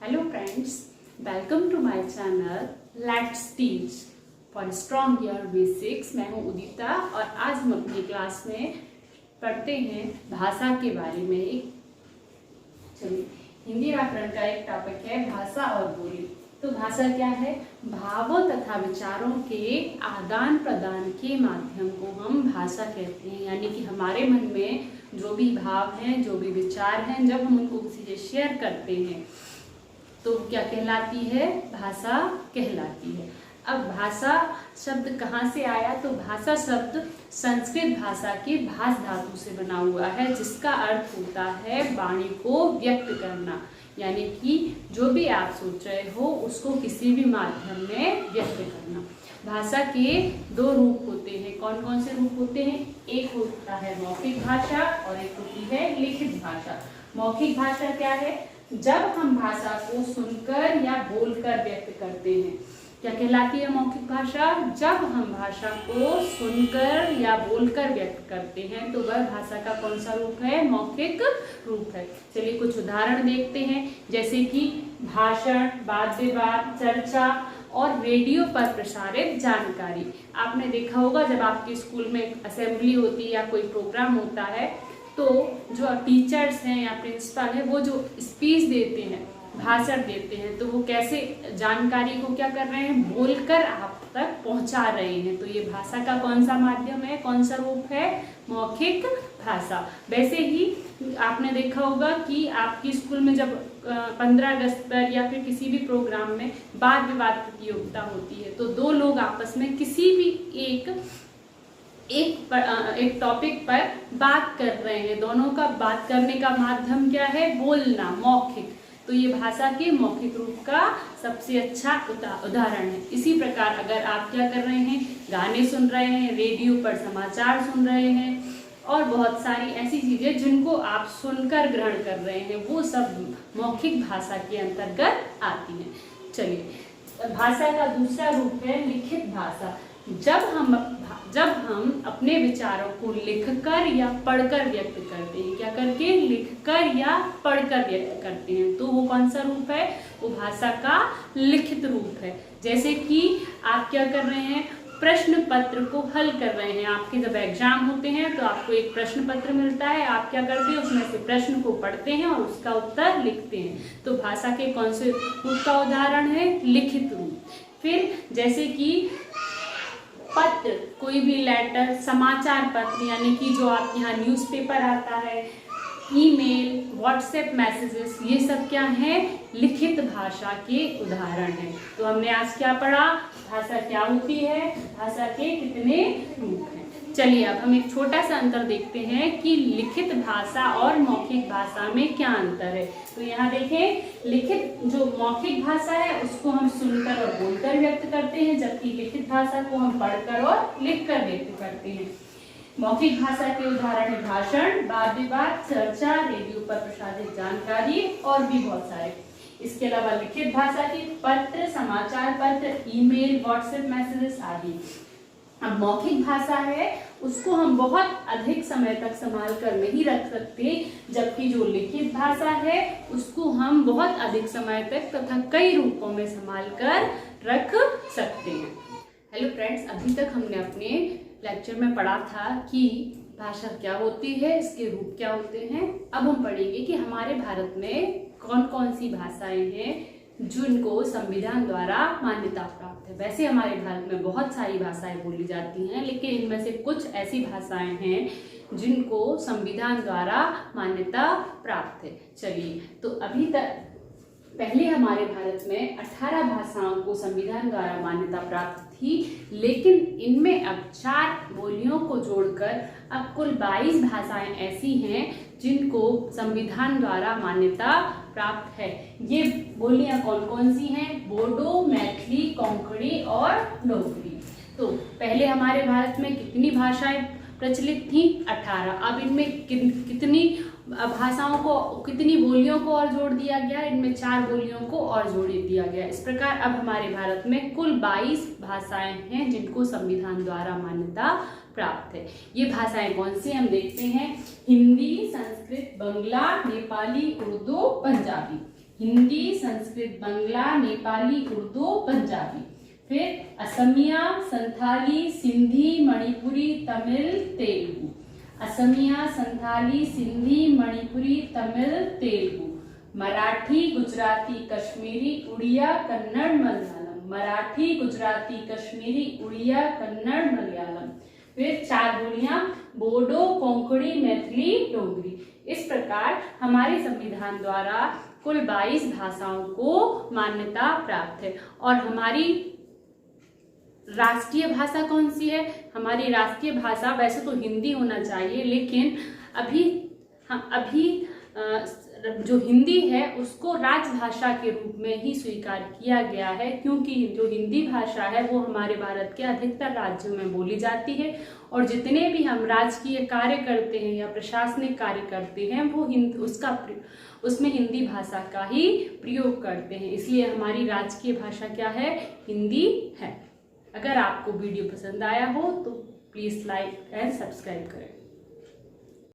Hello friends, welcome to my channel Let's Teach for Strong Year Basics। मैं हूँ उदिता और आज हम अपनी क्लास में पढ़ते हैं भाषा के बारे में। चलिए, हिंदी व्याकरण का एक टॉपिक है भाषा और बोली। तो भाषा क्या है? भावों तथा विचारों के आदान प्रदान के माध्यम को हम भाषा कहते हैं। यानी कि हमारे मन में जो भी भाव हैं, जो भी विचार हैं, जब हम उनको किसी से शेयर करते हैं तो क्या कहलाती है? भाषा कहलाती है। अब भाषा शब्द कहाँ से आया? तो भाषा शब्द संस्कृत भाषा के भाष धातु से बना हुआ है, जिसका अर्थ होता है वाणी को व्यक्त करना। यानी कि जो भी आप सोच रहे हो उसको किसी भी माध्यम में व्यक्त करना। भाषा के दो रूप होते हैं। कौन कौन से रूप होते हैं? एक होता है मौखिक भाषा और एक होती है लिखित भाषा। मौखिक भाषा क्या है? जब हम भाषा को सुनकर या बोलकर व्यक्त करते हैं। क्या कहलाती है मौखिक भाषा? जब हम भाषा को सुनकर या बोलकर व्यक्त करते हैं तो वह भाषा का कौन सा रूप है? मौखिक रूप है। चलिए कुछ उदाहरण देखते हैं, जैसे कि भाषण, वाद विवाद, चर्चा और रेडियो पर प्रसारित जानकारी। आपने देखा होगा जब आपके स्कूल में असेंबली होती है या कोई प्रोग्राम होता है तो जो टीचर्स हैं या प्रिंसिपल है वो जो स्पीच देते हैं, भाषण देते हैं, तो वो कैसे जानकारी को क्या कर रहे हैं? बोलकर आप तक पहुंचा रहे हैं। तो ये भाषा का कौन सा माध्यम है, कौन सा रूप है? मौखिक भाषा। वैसे ही आपने देखा होगा कि आपकी स्कूल में जब 15 अगस्त पर या फिर किसी भी प्रोग्राम में वाद विवाद प्रतियोगिता होती है तो दो लोग आपस में किसी भी एक टॉपिक पर बात कर रहे हैं। दोनों का बात करने का माध्यम क्या है? बोलना, मौखिक। तो ये भाषा के मौखिक रूप का सबसे अच्छा उदाहरण है। इसी प्रकार अगर आप क्या कर रहे हैं? गाने सुन रहे हैं, रेडियो पर समाचार सुन रहे हैं और बहुत सारी ऐसी चीजें जिनको आप सुनकर ग्रहण कर रहे हैं, वो सब मौखिक भाषा के अंतर्गत आती हैं। चलिए, भाषा का दूसरा रूप है लिखित भाषा। जब हम अपने विचारों को लिखकर या पढ़कर व्यक्त करते हैं, क्या करके? लिखकर या पढ़कर व्यक्त करते हैं, तो वो कौन सा रूप है? वो भाषा का लिखित रूप है। जैसे कि आप क्या कर रहे हैं? प्रश्न पत्र को हल कर रहे हैं। आपके जब एग्जाम होते हैं तो आपको एक प्रश्न पत्र मिलता है, आप क्या करते हैं? उसमें से प्रश्न को पढ़ते हैं और उसका उत्तर लिखते हैं। तो भाषा के कौन से रूप का उदाहरण है? लिखित रूप। फिर जैसे कि पत्र, कोई भी लेटर, समाचार पत्र, यानी कि जो आप यहाँ न्यूज़पेपर आता है, ईमेल, व्हाट्सएप मैसेजेस, ये सब क्या है? लिखित भाषा के उदाहरण हैं। तो हमने आज क्या पढ़ा? भाषा क्या होती है, भाषा के कितने रूप हैं। चलिए अब हम एक छोटा सा अंतर देखते हैं कि लिखित भाषा और मौखिक भाषा में क्या अंतर है। तो यहाँ देखें, लिखित जो मौखिक भाषा है उसको हम सुनकर और बोलकर व्यक्त करते हैं, जबकि लिखित भाषा को हम पढ़कर और लिखकर व्यक्त करते हैं। मौखिक भाषा के उदाहरण है भाषण, वाद विवाद, चर्चा, रेडियो पर प्रसारित जानकारी और भी बहुत सारे। इसके अलावा लिखित भाषा के पत्र, समाचार पत्र, ईमेल, व्हाट्सएप मैसेजेस आदि। अब मौखिक भाषा है उसको हम बहुत अधिक समय तक संभाल कर नहीं रख सकते, जबकि जो लिखित भाषा है उसको हम बहुत अधिक समय तक तथा कई रूपों में संभाल कर रख सकते हैं। हेलो फ्रेंड्स, अभी तक हमने अपने लेक्चर में पढ़ा था कि भाषा क्या होती है, इसके रूप क्या होते हैं। अब हम पढ़ेंगे कि हमारे भारत में कौन कौन सी भाषाएं हैं जिनको संविधान द्वारा मान्यता प्राप्त है। वैसे हमारे भारत में बहुत सारी भाषाएं बोली जाती हैं, लेकिन इनमें से कुछ ऐसी भाषाएं हैं जिनको संविधान द्वारा मान्यता प्राप्त है। चलिए, तो अभी तक पहले हमारे भारत में 18 भाषाओं को संविधान द्वारा मान्यता प्राप्त थी, लेकिन इनमें अब 4 बोलियों को जोड़कर अब कुल 22 भाषाएं ऐसी हैं जिनको संविधान द्वारा मान्यता प्राप्त है। ये बोलियां कौन कौन सी हैं? बोडो, मैथिली, कोंकणी और लोकरी। तो पहले हमारे भारत में कितनी भाषाएं प्रचलित थी? 18। अब इनमें कितनी भाषाओं को, कितनी बोलियों को और जोड़ दिया गया? इनमें 4 बोलियों को और जोड़ दिया गया। इस प्रकार अब हमारे भारत में कुल 22 भाषाएं हैं जिनको संविधान द्वारा मान्यता प्राप्त है। ये भाषाएं कौन सी हम देखते हैं? हिंदी, संस्कृत, बंगला, नेपाली, उर्दू, पंजाबी। हिंदी, संस्कृत, बांग्ला, नेपाली, उर्दू, पंजाबी। फिर असमिया, संथाली, सिंधी, मणिपुरी, तमिल, तेलुगु। असमिया, संथाली, सिंधी, मणिपुरी, तमिल, तेलुगु। मराठी, गुजराती, कश्मीरी, उड़िया, कन्नड़, मलयालम। मराठी, गुजराती, कश्मीरी, उड़िया, कन्नड़, मलयालम। फिर 4 बोलियां बोडो, कोंकणी, मैथिली, डोगरी। इस प्रकार हमारे संविधान द्वारा कुल 22 भाषाओं को मान्यता प्राप्त है। और हमारी राष्ट्रीय भाषा कौन सी है? हमारी राष्ट्रीय भाषा वैसे तो हिंदी होना चाहिए, लेकिन अभी जो हिंदी है उसको राजभाषा के रूप में ही स्वीकार किया गया है, क्योंकि जो हिंदी भाषा है वो हमारे भारत के अधिकतर राज्यों में बोली जाती है और जितने भी हम राजकीय कार्य करते हैं या प्रशासनिक कार्य करते हैं वो उसमें हिंदी भाषा का ही प्रयोग करते हैं। इसलिए हमारी राजकीय भाषा क्या है? हिंदी है। अगर आपको वीडियो पसंद आया हो तो प्लीज़ लाइक एंड सब्सक्राइब करें।